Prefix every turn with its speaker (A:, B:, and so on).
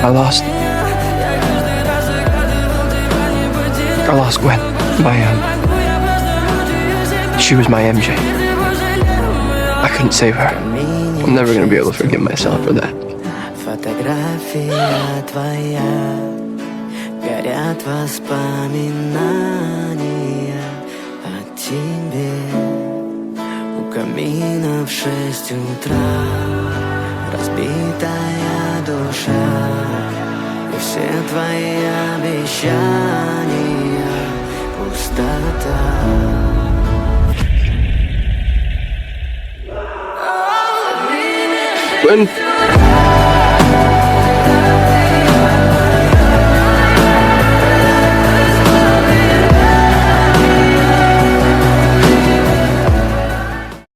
A: I lost Gwen. She was my MJ. I couldn't save her. I'm never gonna be able to forgive myself for that.
B: Фотография твоя, горят воспоминания о тебе. У камина в 6 утра разбитая душа, и все твои обещания пустота.
A: Gwen!